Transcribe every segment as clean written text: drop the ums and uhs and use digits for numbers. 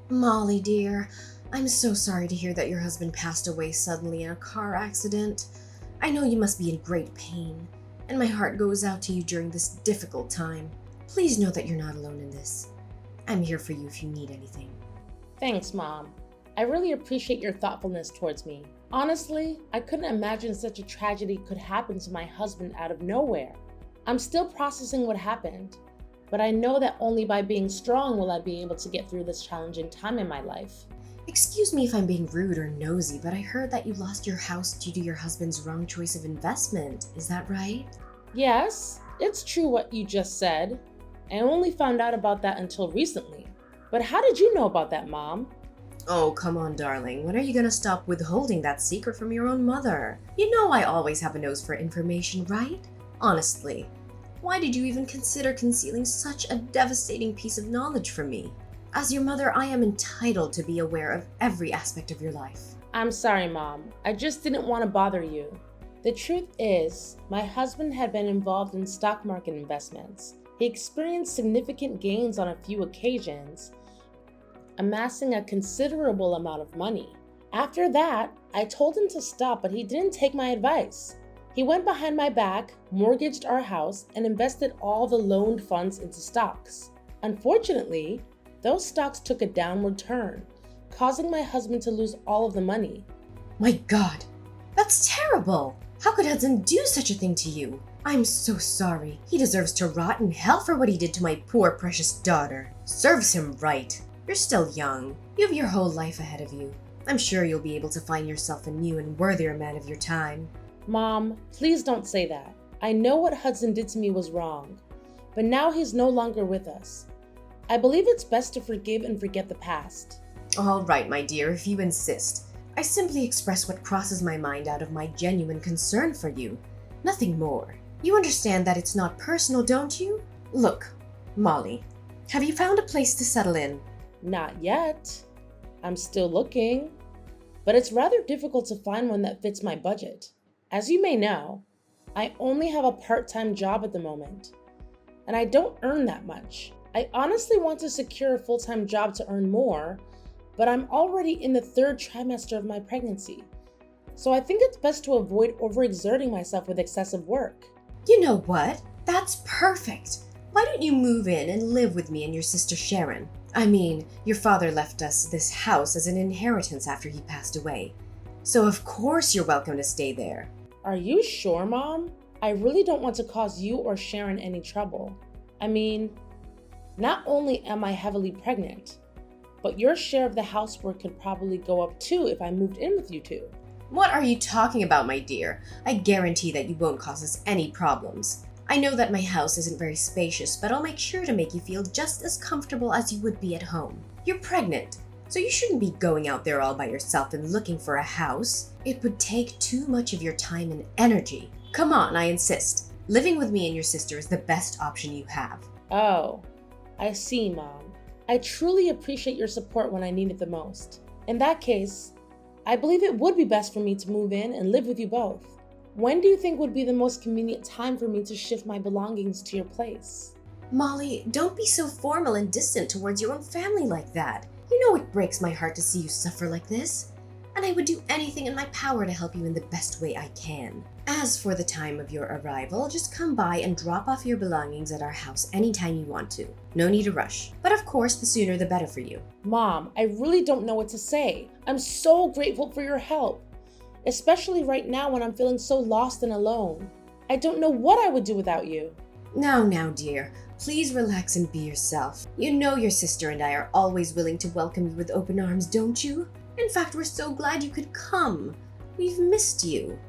Molly, dear, I'm so sorry to hear that your husband passed away suddenly in a car accident. I know you must be in great pain, and my heart goes out to you during this difficult time. Please know that you're not alone in this. I'm here for you if you need anything. Thanks, Mom. I really appreciate your thoughtfulness towards me. Honestly, I couldn't imagine such a tragedy could happen to my husband out of nowhere. I'm still processing what happened, but I know that only by being strong will I be able to get through this challenging time in my life. Excuse me if I'm being rude or nosy, but I heard that you lost your house due to your husband's wrong choice of investment. Is that right? Yes, it's true what you just said. I only found out about that until recently. But how did you know about that, Mom? Oh, come on, darling. When are you gonna stop withholding that secret from your own mother? You know I always have a nose for information, right? Honestly, why did you even consider concealing such a devastating piece of knowledge from me? As your mother, I am entitled to be aware of every aspect of your life. I'm sorry, Mom. I just didn't want to bother you. The truth is, my husband had been involved in stock market investments. He experienced significant gains on a few occasions, amassing a considerable amount of money. After that, I told him to stop, but he didn't take my advice. He went behind my back, mortgaged our house, and invested all the loaned funds into stocks. Unfortunately, those stocks took a downward turn, causing my husband to lose all of the money. My God, that's terrible! How could Hudson do such a thing to you? I'm so sorry. He deserves to rot in hell for what he did to my poor precious daughter. Serves him right. You're still young. You have your whole life ahead of you. I'm sure you'll be able to find yourself a new and worthier man of your time. Mom, please don't say that. I know what Hudson did to me was wrong, but now he's no longer with us. I believe it's best to forgive and forget the past. All right, my dear, if you insist. I simply express what crosses my mind out of my genuine concern for you. Nothing more. You understand that it's not personal, don't you? Look, Molly, have you found a place to settle in? Not yet. I'm still looking, but it's rather difficult to find one that fits my budget. As you may know, I only have a part-time job at the moment, and I don't earn that much. I honestly want to secure a full-time job to earn more, but I'm already in the 3rd trimester of my pregnancy, so I think it's best to avoid overexerting myself with excessive work. You know what? That's perfect. Why don't you move in and live with me and your sister Sharon? I mean, your father left us this house as an inheritance after he passed away, so of course you're welcome to stay there. Are you sure, Mom? I really don't want to cause you or Sharon any trouble. I mean, not only am I heavily pregnant, but your share of the housework could probably go up too if I moved in with you two. What are you talking about, my dear? I guarantee that you won't cause us any problems. I know that my house isn't very spacious, but I'll make sure to make you feel just as comfortable as you would be at home. You're pregnant, so you shouldn't be going out there all by yourself and looking for a house. It would take too much of your time and energy. Come on, I insist. Living with me and your sister is the best option you have. Oh, I see, Mom. I truly appreciate your support when I need it the most. In that case, I believe it would be best for me to move in and live with you both. When do you think would be the most convenient time for me to shift my belongings to your place? Molly, don't be so formal and distant towards your own family like that. You know it breaks my heart to see you suffer like this, and I would do anything in my power to help you in the best way I can. As for the time of your arrival, just come by and drop off your belongings at our house anytime you want to. No need to rush. But of course, the sooner the better for you. Mom, I really don't know what to say. I'm so grateful for your help, especially right now when I'm feeling so lost and alone. I don't know what I would do without you. Now, dear, please relax and be yourself. You know your sister and I are always willing to welcome you with open arms, don't you? In fact, we're so glad you could come. We've missed you.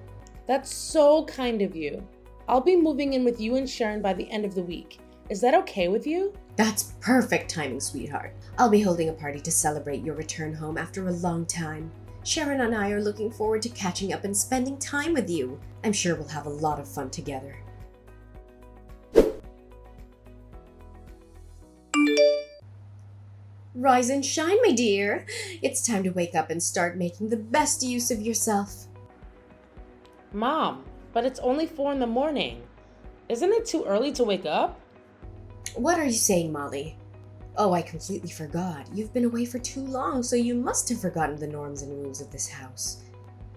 That's so kind of you. I'll be moving in with you and Sharon by the end of the week. Is that okay with you? That's perfect timing, sweetheart. I'll be holding a party to celebrate your return home after a long time. Sharon and I are looking forward to catching up and spending time with you. I'm sure we'll have a lot of fun together. Rise and shine, my dear. It's time to wake up and start making the best use of yourself. Mom, but it's only 4 in the morning. Isn't it too early to wake up? What are you saying, Molly? Oh, I completely forgot. You've been away for too long, so you must have forgotten the norms and rules of this house.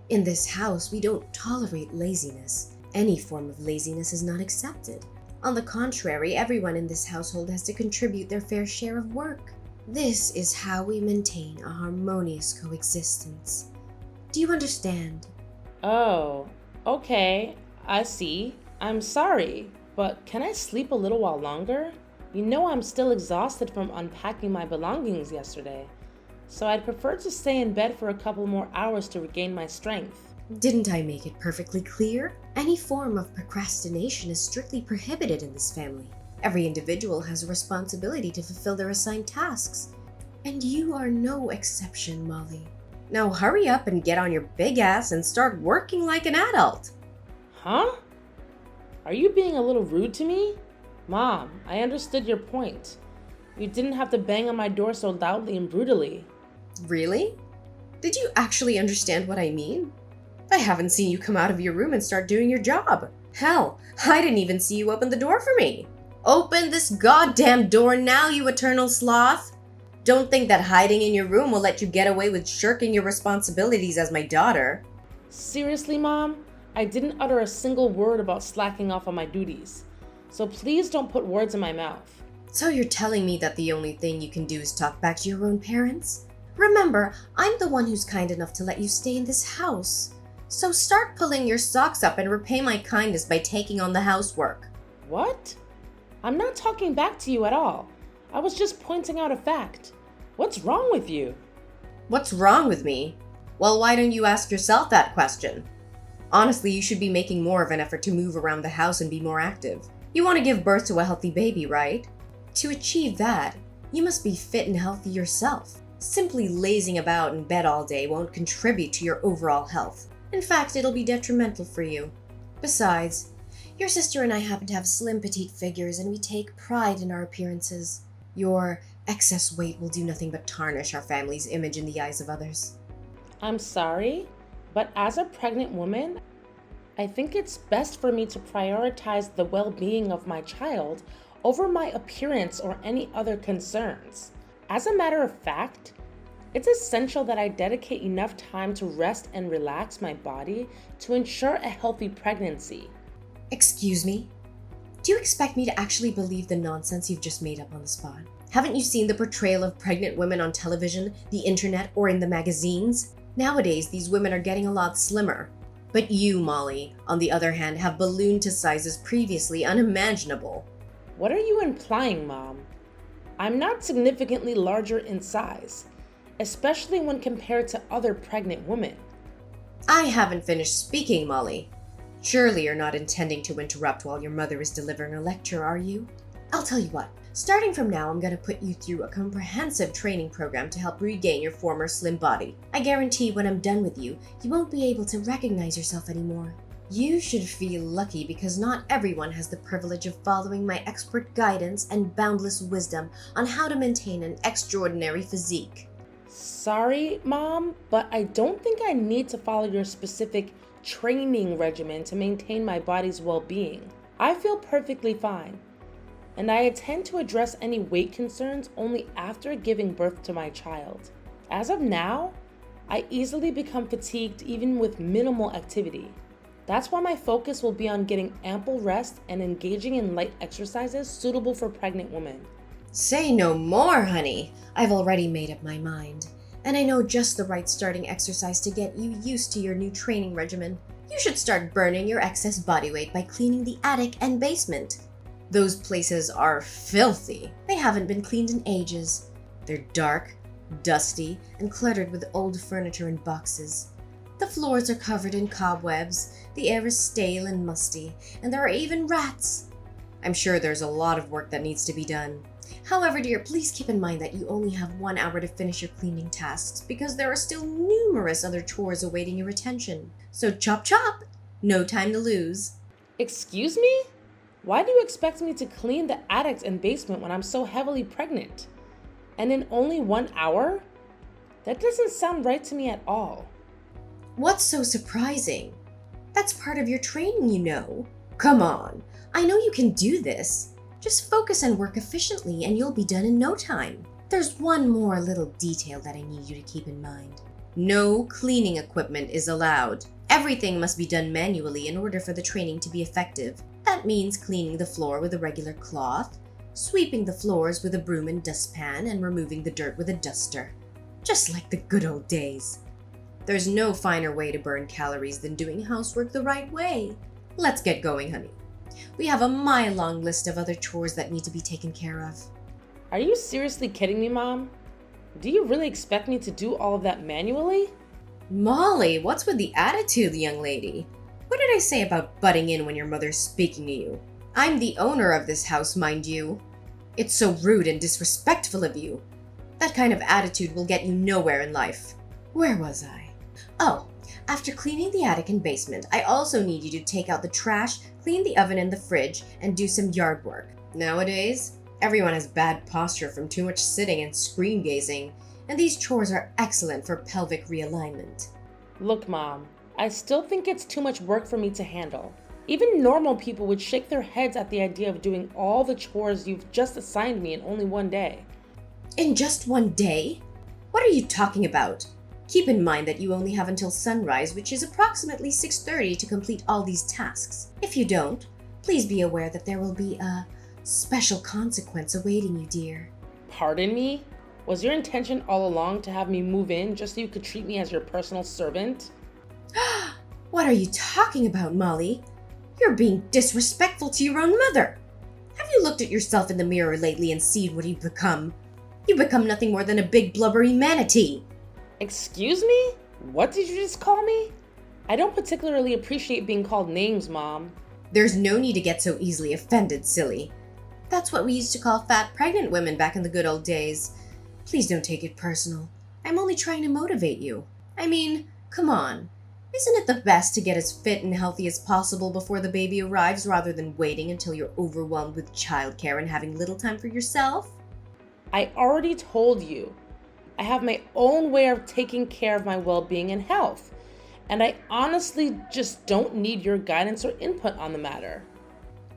In this house, we don't tolerate laziness. Any form of laziness is not accepted. On the contrary, everyone in this household has to contribute their fair share of work. This is how we maintain a harmonious coexistence. Do you understand? Oh, okay, I see. I'm sorry, but can I sleep a little while longer? You know I'm still exhausted from unpacking my belongings yesterday, so I'd prefer to stay in bed for a couple more hours to regain my strength. Didn't I make it perfectly clear? Any form of procrastination is strictly prohibited in this family. Every individual has a responsibility to fulfill their assigned tasks. And you are no exception, Molly. Now hurry up and get on your big ass and start working like an adult. Huh? Are you being a little rude to me? Mom, I understood your point. You didn't have to bang on my door so loudly and brutally. Really? Did you actually understand what I mean? I haven't seen you come out of your room and start doing your job. Hell, I didn't even see you open the door for me. Open this goddamn door now, you eternal sloth! Don't think that hiding in your room will let you get away with shirking your responsibilities as my daughter. Seriously, Mom? I didn't utter a single word about slacking off on my duties. So please don't put words in my mouth. So you're telling me that the only thing you can do is talk back to your own parents? Remember, I'm the one who's kind enough to let you stay in this house. So start pulling your socks up and repay my kindness by taking on the housework. What? I'm not talking back to you at all. I was just pointing out a fact. What's wrong with you? What's wrong with me? Well, why don't you ask yourself that question? Honestly, you should be making more of an effort to move around the house and be more active. You want to give birth to a healthy baby, right? To achieve that, you must be fit and healthy yourself. Simply lazing about in bed all day won't contribute to your overall health. In fact, it'll be detrimental for you. Besides, your sister and I happen to have slim, petite figures, and we take pride in our appearances. Your excess weight will do nothing but tarnish our family's image in the eyes of others. I'm sorry, but as a pregnant woman, I think it's best for me to prioritize the well-being of my child over my appearance or any other concerns. As a matter of fact, it's essential that I dedicate enough time to rest and relax my body to ensure a healthy pregnancy. Excuse me? Do you expect me to actually believe the nonsense you've just made up on the spot? Haven't you seen the portrayal of pregnant women on television, the internet, or in the magazines? Nowadays, these women are getting a lot slimmer. But you, Molly, on the other hand, have ballooned to sizes previously unimaginable. What are you implying, Mom? I'm not significantly larger in size, especially when compared to other pregnant women. I haven't finished speaking, Molly. Surely you're not intending to interrupt while your mother is delivering a lecture, are you? I'll tell you what. Starting from now, I'm going to put you through a comprehensive training program to help regain your former slim body. I guarantee when I'm done with you, you won't be able to recognize yourself anymore. You should feel lucky because not everyone has the privilege of following my expert guidance and boundless wisdom on how to maintain an extraordinary physique. Sorry, Mom, but I don't think I need to follow your specific training regimen to maintain my body's well-being. I feel perfectly fine, and I intend to address any weight concerns only after giving birth to my child. As of now, I easily become fatigued even with minimal activity. That's why my focus will be on getting ample rest and engaging in light exercises suitable for pregnant women. Say no more, honey. I've already made up my mind. And I know just the right starting exercise to get you used to your new training regimen. You should start burning your excess body weight by cleaning the attic and basement. Those places are filthy. They haven't been cleaned in ages. They're dark, dusty, and cluttered with old furniture and boxes. The floors are covered in cobwebs, the air is stale and musty, and there are even rats. I'm sure there's a lot of work that needs to be done. However, dear, please keep in mind that you only have 1 hour to finish your cleaning tasks because there are still numerous other chores awaiting your attention. So chop chop! No time to lose. Excuse me? Why do you expect me to clean the attic and basement when I'm so heavily pregnant? And in only 1 hour? That doesn't sound right to me at all. What's so surprising? That's part of your training, you know. Come on, I know you can do this. Just focus and work efficiently and you'll be done in no time. There's one more little detail that I need you to keep in mind. No cleaning equipment is allowed. Everything must be done manually in order for the training to be effective. That means cleaning the floor with a regular cloth, sweeping the floors with a broom and dustpan, and removing the dirt with a duster. Just like the good old days. There's no finer way to burn calories than doing housework the right way. Let's get going, honey. We have a mile-long list of other chores that need to be taken care of. Are you seriously kidding me, Mom? Do you really expect me to do all of that manually? Molly, what's with the attitude, young lady? What did I say about butting in when your mother's speaking to you? I'm the owner of this house, mind you. It's so rude and disrespectful of you. That kind of attitude will get you nowhere in life. Where was I? Oh, after cleaning the attic and basement, I also need you to take out the trash, clean the oven and the fridge, and do some yard work. Nowadays, everyone has bad posture from too much sitting and screen gazing, and these chores are excellent for pelvic realignment. Look, Mom, I still think it's too much work for me to handle. Even normal people would shake their heads at the idea of doing all the chores you've just assigned me in only one day. In just one day? What are you talking about? Keep in mind that you only have until sunrise, which is approximately 6:30, to complete all these tasks. If you don't, please be aware that there will be a special consequence awaiting you, dear. Pardon me? Was your intention all along to have me move in just so you could treat me as your personal servant? What are you talking about, Molly? You're being disrespectful to your own mother. Have you looked at yourself in the mirror lately and seen what you've become? You've become nothing more than a big blubbery manatee. Excuse me? What did you just call me? I don't particularly appreciate being called names, Mom. There's no need to get so easily offended, silly. That's what we used to call fat pregnant women back in the good old days. Please don't take it personal. I'm only trying to motivate you. I mean, come on. Isn't it the best to get as fit and healthy as possible before the baby arrives rather than waiting until you're overwhelmed with childcare and having little time for yourself? I already told you. I have my own way of taking care of my well-being and health, and I honestly just don't need your guidance or input on the matter.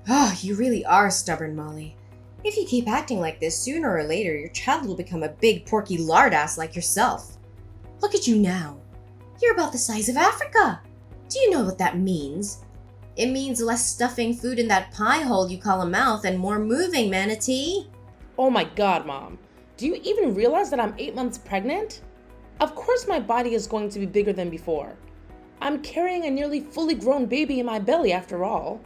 Oh, you really are stubborn, Molly. If you keep acting like this, sooner or later your child will become a big porky lard ass like yourself. Look at you now. You're about the size of Africa. Do you know what that means? It means less stuffing food in that pie hole you call a mouth and more moving, manatee. Oh my God, Mom. Do you even realize that I'm 8 months pregnant? Of course my body is going to be bigger than before. I'm carrying a nearly fully grown baby in my belly after all.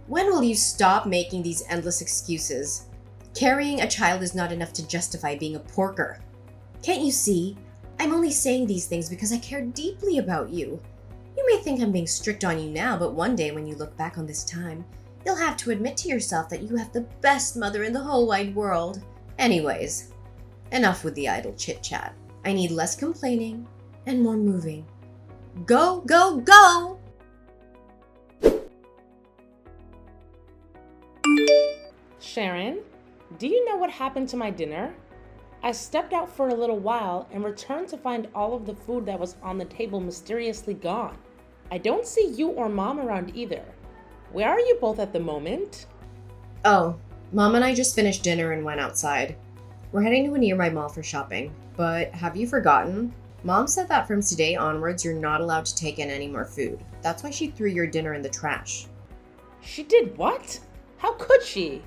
When will you stop making these endless excuses? Carrying a child is not enough to justify being a porker. Can't you see? I'm only saying these things because I care deeply about you. You may think I'm being strict on you now, but one day when you look back on this time, you'll have to admit to yourself that you have the best mother in the whole wide world. Anyways, enough with the idle chit-chat. I need less complaining and more moving. Go, go, go! Sharon, do you know what happened to my dinner? I stepped out for a little while and returned to find all of the food that was on the table mysteriously gone. I don't see you or Mom around either. Where are you both at the moment? Oh, Mom and I just finished dinner and went outside. We're heading to a nearby mall for shopping. But have you forgotten? Mom said that from today onwards you're not allowed to take in any more food. That's why she threw your dinner in the trash. She did what? How could she?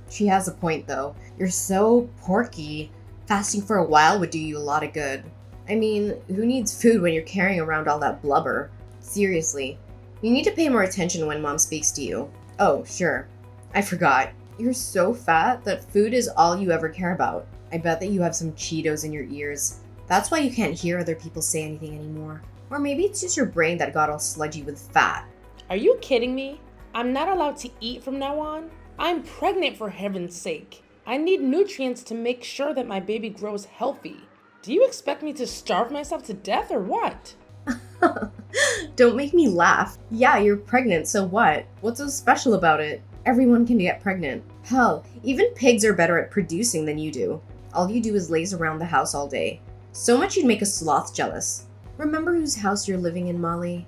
She has a point though. You're so porky. Fasting for a while would do you a lot of good. I mean, who needs food when you're carrying around all that blubber? Seriously, you need to pay more attention when Mom speaks to you. Oh, sure. I forgot. You're so fat that food is all you ever care about. I bet that you have some Cheetos in your ears. That's why you can't hear other people say anything anymore. Or maybe it's just your brain that got all sludgy with fat. Are you kidding me? I'm not allowed to eat from now on? I'm pregnant, for heaven's sake. I need nutrients to make sure that my baby grows healthy. Do you expect me to starve myself to death or what? Don't make me laugh. Yeah, you're pregnant, so what? What's so special about it? Everyone can get pregnant. Hell, even pigs are better at producing than you do. All you do is laze around the house all day. So much you'd make a sloth jealous. Remember whose house you're living in, Molly?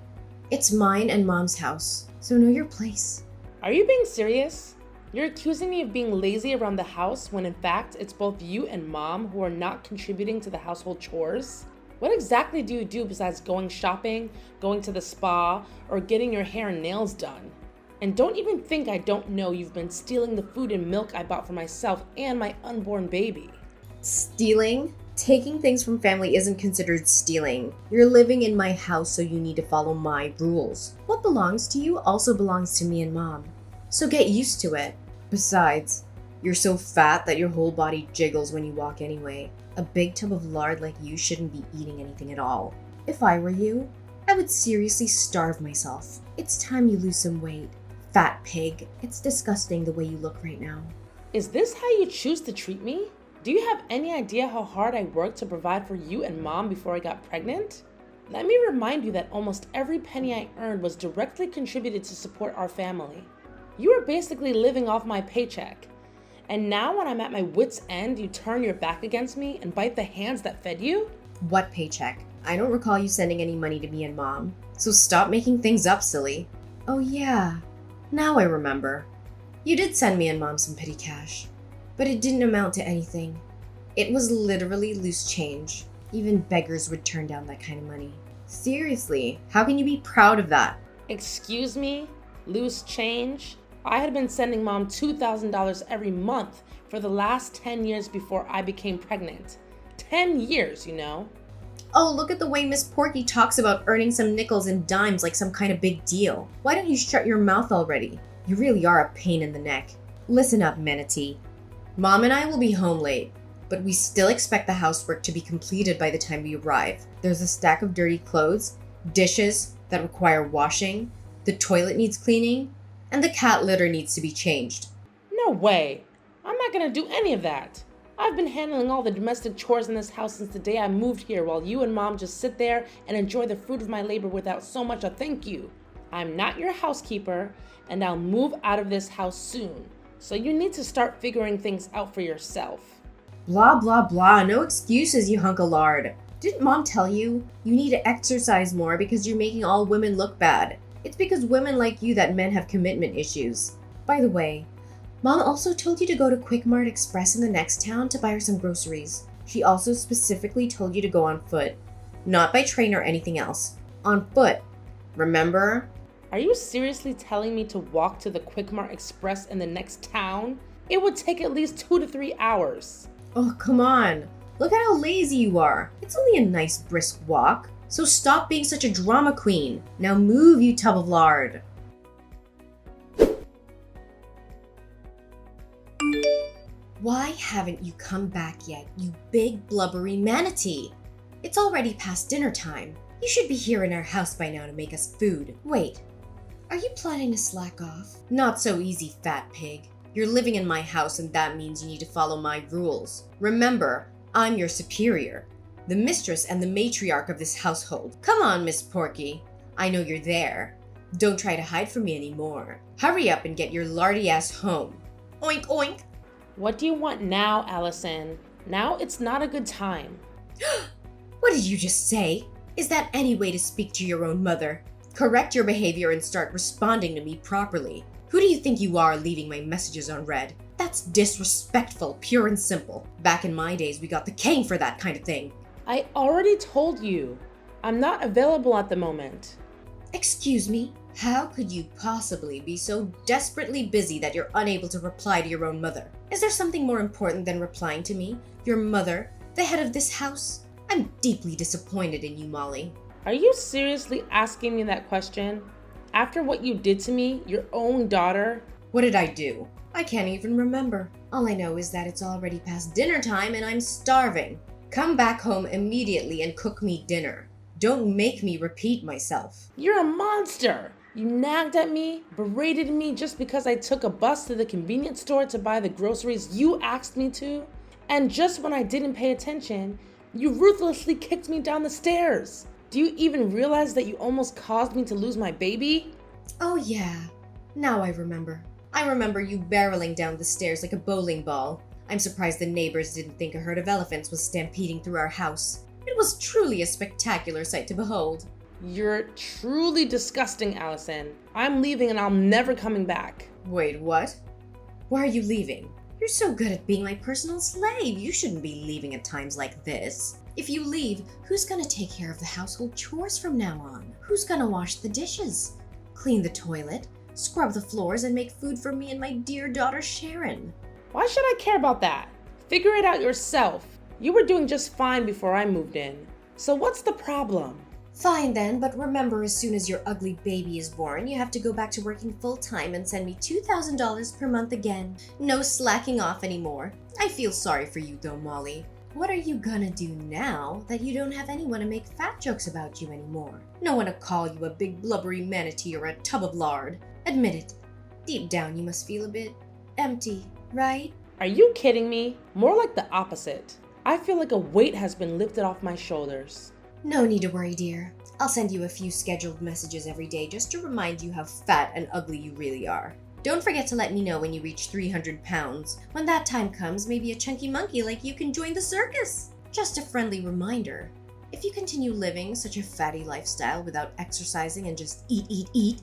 It's mine and Mom's house, so know your place. Are you being serious? You're accusing me of being lazy around the house when in fact it's both you and mom who are not contributing to the household chores? What exactly do you do besides going shopping, going to the spa, or getting your hair and nails done? And don't even think I don't know you've been stealing the food and milk I bought for myself and my unborn baby. Stealing? Taking things from family isn't considered stealing. You're living in my house, so you need to follow my rules. What belongs to you also belongs to me and mom. So get used to it. Besides, you're so fat that your whole body jiggles when you walk anyway. A big tub of lard like you shouldn't be eating anything at all. If I were you, I would seriously starve myself. It's time you lose some weight. Fat pig. It's disgusting the way you look right now. Is this how you choose to treat me? Do you have any idea how hard I worked to provide for you and mom before I got pregnant? Let me remind you that almost every penny I earned was directly contributed to support our family. You are basically living off my paycheck. And now when I'm at my wit's end, you turn your back against me and bite the hands that fed you? What paycheck? I don't recall you sending any money to me and mom. So stop making things up, silly. Oh yeah, now I remember. You did send me and mom some petty cash, but it didn't amount to anything. It was literally loose change. Even beggars would turn down that kind of money. Seriously, how can you be proud of that? Excuse me? Loose change? I had been sending mom $2,000 every month for the last 10 years before I became pregnant. 10 years, you know? Oh, look at the way Miss Porky talks about earning some nickels and dimes like some kind of big deal. Why don't you shut your mouth already? You really are a pain in the neck. Listen up, Manatee. Mom and I will be home late, but we still expect the housework to be completed by the time we arrive. There's a stack of dirty clothes, dishes that require washing, the toilet needs cleaning, and the cat litter needs to be changed. No way. I'm not gonna do any of that. I've been handling all the domestic chores in this house since the day I moved here while you and mom just sit there and enjoy the fruit of my labor without so much a thank you. I'm not your housekeeper, and I'll move out of this house soon. So you need to start figuring things out for yourself. Blah, blah, blah. No excuses, you hunk of lard. Didn't mom tell you? You need to exercise more because you're making all women look bad. It's because women like you that men have commitment issues. By the way, mom also told you to go to Quick Mart Express in the next town to buy her some groceries. She also specifically told you to go on foot. Not by train or anything else. On foot. Remember? Are you seriously telling me to walk to the Quick Mart Express in the next town? It would take at least 2 to 3 hours. Oh, come on. Look at how lazy you are. It's only a nice brisk walk. So stop being such a drama queen. Now move, you tub of lard. Why haven't you come back yet, you big blubbery manatee? It's already past dinner time. You should be here in our house by now to make us food. Wait, are you planning to slack off? Not so easy, fat pig. You're living in my house and that means you need to follow my rules. Remember, I'm your superior, the mistress and the matriarch of this household. Come on, Miss Porky. I know you're there. Don't try to hide from me anymore. Hurry up and get your lardy ass home. Oink, oink. What do you want now, Allison? Now it's not a good time. What did you just say? Is that any way to speak to your own mother? Correct your behavior and start responding to me properly. Who do you think you are leaving my messages unread? That's disrespectful, pure and simple. Back in my days, we got the cane for that kind of thing. I already told you. I'm not available at the moment. Excuse me? How could you possibly be so desperately busy that you're unable to reply to your own mother? Is there something more important than replying to me, your mother, the head of this house? I'm deeply disappointed in you, Molly. Are you seriously asking me that question? After what you did to me, your own daughter? What did I do? I can't even remember. All I know is that it's already past dinner time and I'm starving. Come back home immediately and cook me dinner. Don't make me repeat myself. You're a monster! You nagged at me, berated me just because I took a bus to the convenience store to buy the groceries you asked me to. And just when I didn't pay attention, you ruthlessly kicked me down the stairs. Do you even realize that you almost caused me to lose my baby? Oh yeah, now I remember. I remember you barreling down the stairs like a bowling ball. I'm surprised the neighbors didn't think a herd of elephants was stampeding through our house. It was truly a spectacular sight to behold. You're truly disgusting, Allison. I'm leaving and I'm never coming back. Wait, what? Why are you leaving? You're so good at being my personal slave. You shouldn't be leaving at times like this. If you leave, who's gonna take care of the household chores from now on? Who's gonna wash the dishes, clean the toilet, scrub the floors, and make food for me and my dear daughter Sharon? Why should I care about that? Figure it out yourself. You were doing just fine before I moved in. So what's the problem? Fine then, but remember, as soon as your ugly baby is born, you have to go back to working full-time and send me $2,000 per month again. No slacking off anymore. I feel sorry for you though, Molly. What are you gonna do now that you don't have anyone to make fat jokes about you anymore? No one to call you a big blubbery manatee or a tub of lard. Admit it. Deep down you must feel a bit empty, right? Are you kidding me? More like the opposite. I feel like a weight has been lifted off my shoulders. No need to worry, dear. I'll send you a few scheduled messages every day just to remind you how fat and ugly you really are. Don't forget to let me know when you reach 300 pounds. When that time comes, maybe a chunky monkey like you can join the circus. Just a friendly reminder. If you continue living such a fatty lifestyle without exercising and just eat,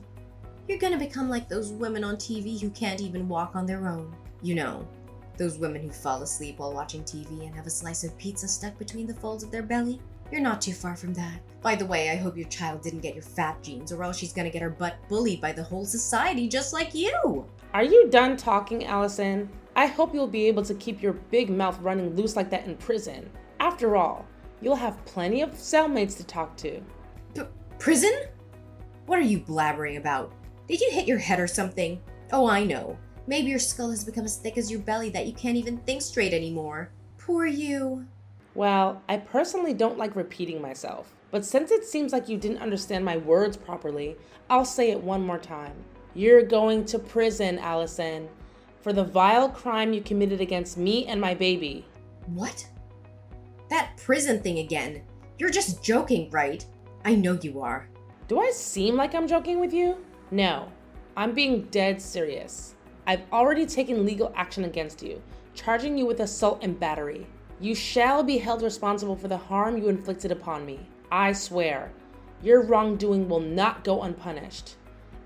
you're gonna become like those women on TV who can't even walk on their own. You know, those women who fall asleep while watching TV and have a slice of pizza stuck between the folds of their belly. You're not too far from that. By the way, I hope your child didn't get your fat genes, or else she's gonna get her butt bullied by the whole society just like you. Are you done talking, Allison? I hope you'll be able to keep your big mouth running loose like that in prison. After all, you'll have plenty of cellmates to talk to. Prison? What are you blabbering about? Did you hit your head or something? Oh, I know. Maybe your skull has become as thick as your belly that you can't even think straight anymore. Poor you. Well, I personally don't like repeating myself, but since it seems like you didn't understand my words properly, I'll say it one more time. You're going to prison, Allison, for the vile crime you committed against me and my baby. What? That prison thing again. You're just joking, right? I know you are. Do I seem like I'm joking with you? No, I'm being dead serious. I've already taken legal action against you, charging you with assault and battery. You shall be held responsible for the harm you inflicted upon me. I swear, your wrongdoing will not go unpunished,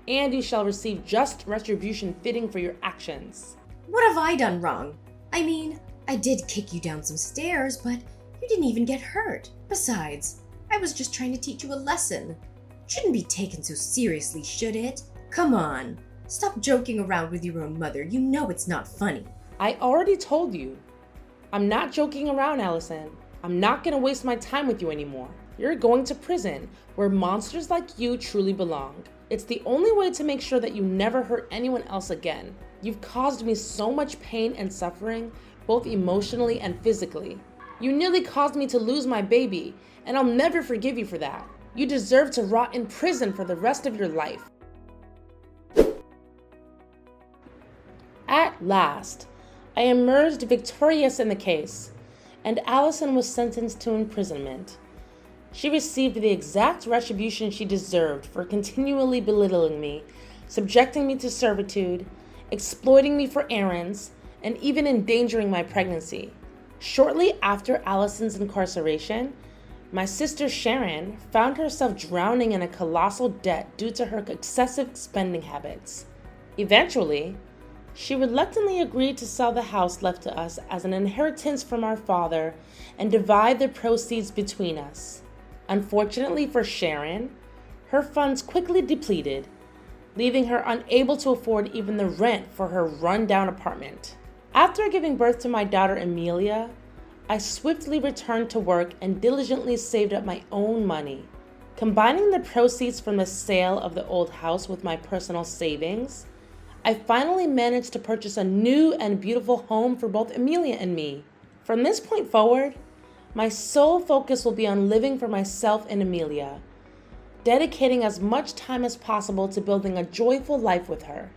and you shall receive just retribution fitting for your actions. What have I done wrong? I mean, I did kick you down some stairs, but you didn't even get hurt. Besides, I was just trying to teach you a lesson. Shouldn't be taken so seriously, should it? Come on, stop joking around with your own mother. You know it's not funny. I already told you. I'm not joking around, Allison. I'm not gonna waste my time with you anymore. You're going to prison, where monsters like you truly belong. It's the only way to make sure that you never hurt anyone else again. You've caused me so much pain and suffering, both emotionally and physically. You nearly caused me to lose my baby, and I'll never forgive you for that. You deserve to rot in prison for the rest of your life. At last, I emerged victorious in the case, and Allison was sentenced to imprisonment. She received the exact retribution she deserved for continually belittling me, subjecting me to servitude, exploiting me for errands, and even endangering my pregnancy. Shortly after Allison's incarceration, my sister Sharon found herself drowning in a colossal debt due to her excessive spending habits. Eventually, she reluctantly agreed to sell the house left to us as an inheritance from our father and divide the proceeds between us. Unfortunately for Sharon, her funds quickly depleted, leaving her unable to afford even the rent for her run-down apartment. After giving birth to my daughter Amelia, I swiftly returned to work and diligently saved up my own money. Combining the proceeds from the sale of the old house with my personal savings, I finally managed to purchase a new and beautiful home for both Amelia and me. From this point forward, my sole focus will be on living for myself and Amelia, dedicating as much time as possible to building a joyful life with her.